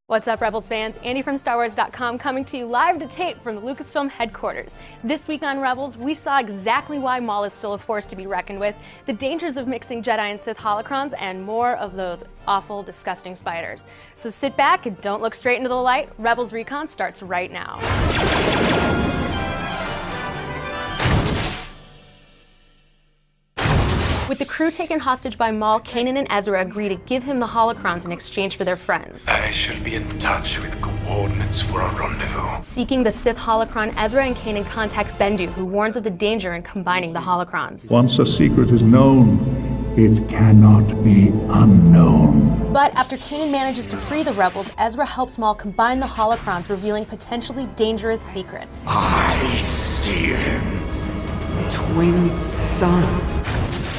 What's up, Rebels fans? Andy from StarWars.com coming to you live to tape from the Lucasfilm headquarters. This week on Rebels, we saw exactly why Maul is still a force to be reckoned with, the dangers of mixing Jedi and Sith holocrons, and more of those awful, disgusting spiders. So sit back and don't look straight into the light. Rebels Recon starts right now. With the crew taken hostage by Maul, Kanan and Ezra agree to give him the holocrons in exchange for their friends. I shall be in touch with coordinates for a rendezvous. Seeking the Sith holocron, Ezra and Kanan contact Bendu, who warns of the danger in combining the holocrons. Once a secret is known, it cannot be unknown. But after Kanan manages to free the rebels, Ezra helps Maul combine the holocrons, revealing potentially dangerous secrets. I see him. Twin sons.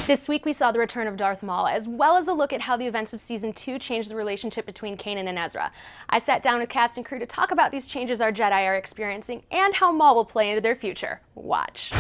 This week we saw the return of Darth Mol, as well as a look at how the events of Season 2 changed the relationship between Kanan and Ezra. I sat down with cast and crew to talk about these changes our Jedi are experiencing and how Maul will play into their future. Watch.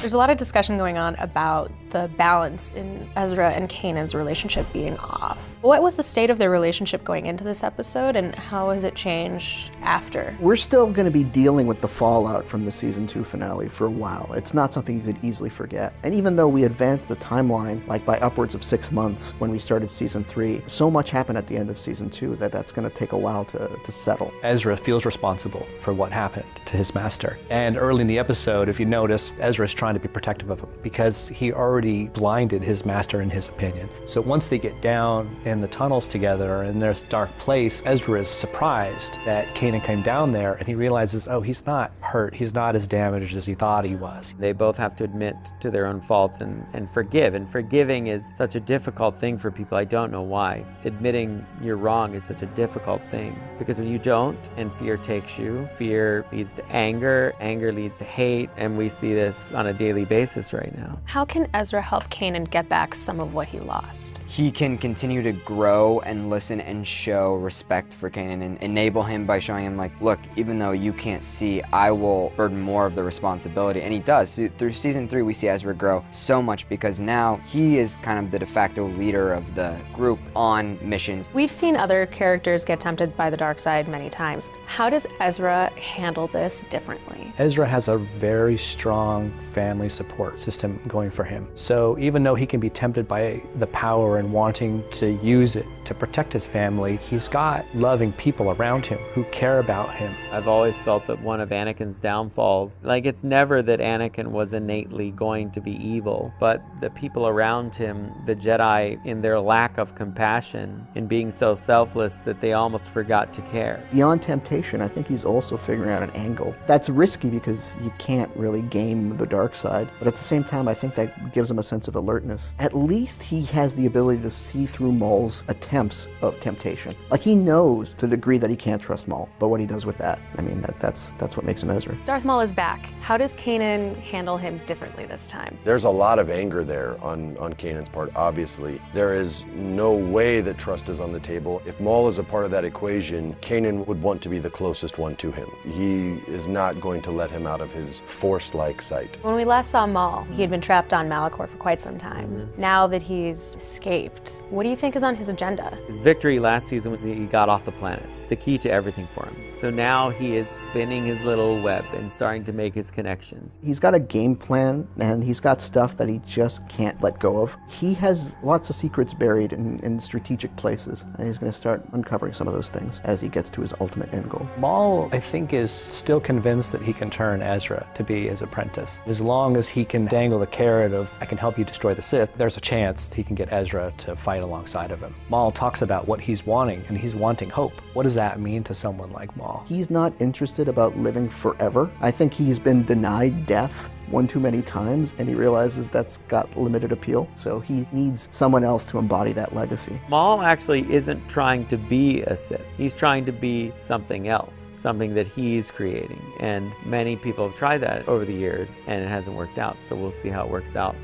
There's a lot of discussion going on about the balance in Ezra and Kanan's relationship being off. What was the state of their relationship going into this episode, and how has it changed after? We're still going to be dealing with the fallout from the Season 2 finale for a while. It's not something you could easily forget. And even though we advanced the timeline like by upwards of 6 months when we started Season 3, so much happened at the end of Season 2 that that's going to take a while to settle. Ezra feels responsible for what happened to his master. And early in the episode, if you notice, Ezra's trying to be protective of him because he already blinded his master in his opinion. So once they get down in the tunnels together in this dark place, Ezra is surprised that Kanan came down there and he realizes, oh, he's not hurt. He's not as damaged as he thought he was. They both have to admit to their own faults and forgive. And forgiving is such a difficult thing for people. I don't know why. Admitting you're wrong is such a difficult thing because when you don't and fear takes you, fear leads to anger, anger leads to hate, and we see this on a daily basis right now. How can Ezra help Kanan get back some of what he lost? He can continue to grow and listen and show respect for Kanan and enable him by showing him like, look, even though you can't see, I will burden more of the responsibility. And he does. Through Season 3, we see Ezra grow so much because now he is kind of the de facto leader of the group on missions. We've seen other characters get tempted by the dark side many times. How does Ezra handle this differently? Ezra has a very strong family support system going for him. So even though he can be tempted by the power and wanting to use it to protect his family, he's got loving people around him who care about him. I've always felt that one of Anakin's downfalls, like it's never that Anakin was innately going to be evil, but the people around him, the Jedi, in their lack of compassion, in being so selfless that they almost forgot to care. Beyond temptation, I think he's also figuring out an angle. That's risky because you can't really game the dark side, but at the same time, I think that gives him a sense of alertness. At least he has the ability to see through Maul's attempts of temptation. Like he knows to the degree that he can't trust Maul, but what he does with that, I mean, that's what makes him Ezra. Darth Maul is back. How does Kanan handle him differently this time? There's a lot of anger there on Kanan's part, obviously. There is no way that trust is on the table. If Maul is a part of that equation, Kanan would want to be the closest one to him. He is not going to let him out of his Force-like sight. When we last saw Maul, he had been trapped on Malachor for quite some time. Now that he's escaped, what do you think is on his agenda? His victory last season was that he got off the planets, the key to everything for him. So now he is spinning his little web and starting to make his connections. He's got a game plan and he's got stuff that he just can't let go of. He has lots of secrets buried in strategic places, and he's going to start uncovering some of those things as he gets to his ultimate end goal. Maul, I think, is still convinced that he can turn Ezra to be his apprentice. As long as he can dangle the carrot of, I can help you destroy the Sith, there's a chance he can get Ezra to fight alongside of him. Maul talks about what he's wanting, and he's wanting hope. What does that mean to someone like Maul? He's not interested about living forever. I think he's been denied death one too many times, and he realizes that's got limited appeal. So he needs someone else to embody that legacy. Maul actually isn't trying to be a Sith. He's trying to be something else, something that he's creating. And many people have tried that over the years, and it hasn't worked out. So we'll see how it works out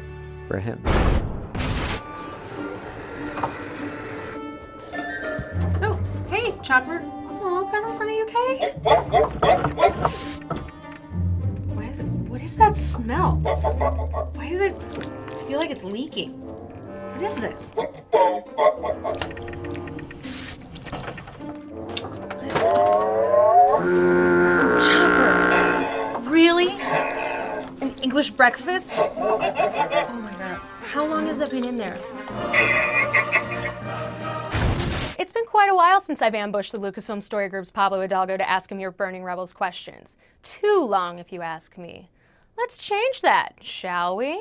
for him. Oh, hey, Chopper. Oh, present from the UK? What is that smell? Why does it feel like it's leaking? What is this? What ambush breakfast? Oh my god. How long has that been in there? It's been quite a while since I've ambushed the Lucasfilm Story Group's Pablo Idalgo to ask him your burning Rebels questions. Too long, if you ask me. Let's change that, shall we?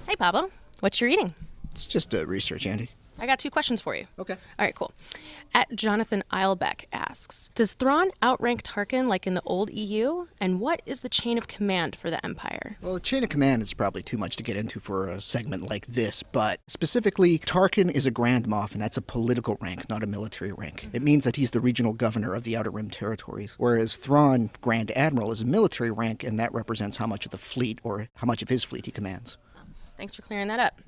Hey, Pablo. What you reading? It's just research, Andy. I got 2 questions for you. Okay. All right, cool. At Jonathan Eilbeck asks, does Thrawn outrank Tarkin like in the old EU? And what is the chain of command for the Empire? Well, the chain of command is probably too much to get into for a segment like this, but specifically, Tarkin is a Grand Moff, and that's a political rank, not a military rank. It means that he's the regional governor of the Outer Rim territories, whereas Thrawn, Grand Admiral, is a military rank, and that represents how much of the fleet, or how much of his fleet he commands. Thanks for clearing that up.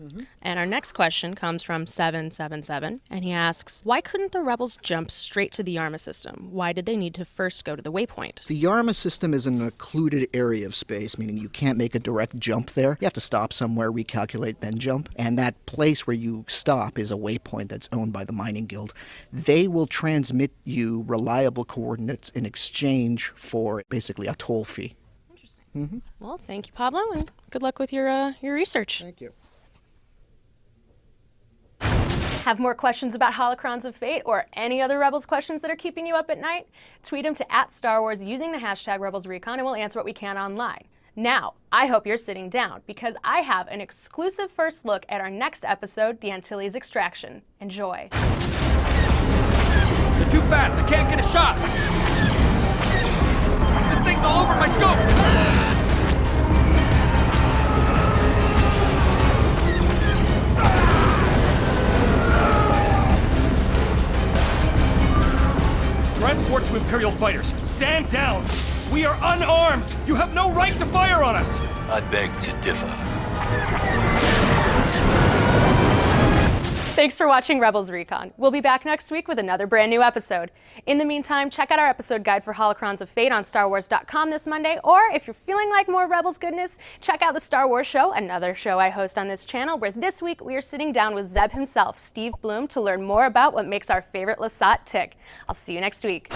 And our next question comes from 777, and he asks, why couldn't the Rebels jump straight to the Yarma system? Why did they need to first go to the waypoint? The Yarma system is an occluded area of space, meaning you can't make a direct jump there. You have to stop somewhere, recalculate, then jump. And that place where you stop is a waypoint that's owned by the Mining Guild. They will transmit you reliable coordinates in exchange for basically a toll fee. Well, thank you, Pablo, and good luck with your research. Thank you. Have more questions about Holocrons of Fate or any other Rebels questions that are keeping you up at night? Tweet them to @StarWars using the hashtag Rebels Recon, and we'll answer what we can online. Now, I hope you're sitting down because I have an exclusive first look at our next episode, The Antilles Extraction. Enjoy. They're too fast. I can't get a shot. This thing's all over my scope. Transport to Imperial fighters. Stand down. We are unarmed. You have no right to fire on us. I beg to differ. Thanks for watching Rebels Recon. We'll be back next week with another brand new episode. In the meantime, check out our episode guide for Holocrons of Fate on StarWars.com this Monday, or if you're feeling like more Rebels goodness, check out the Star Wars Show, another show I host on this channel, where this week we are sitting down with Zeb himself, Steve Bloom, to learn more about what makes our favorite Lasat tick. I'll see you next week.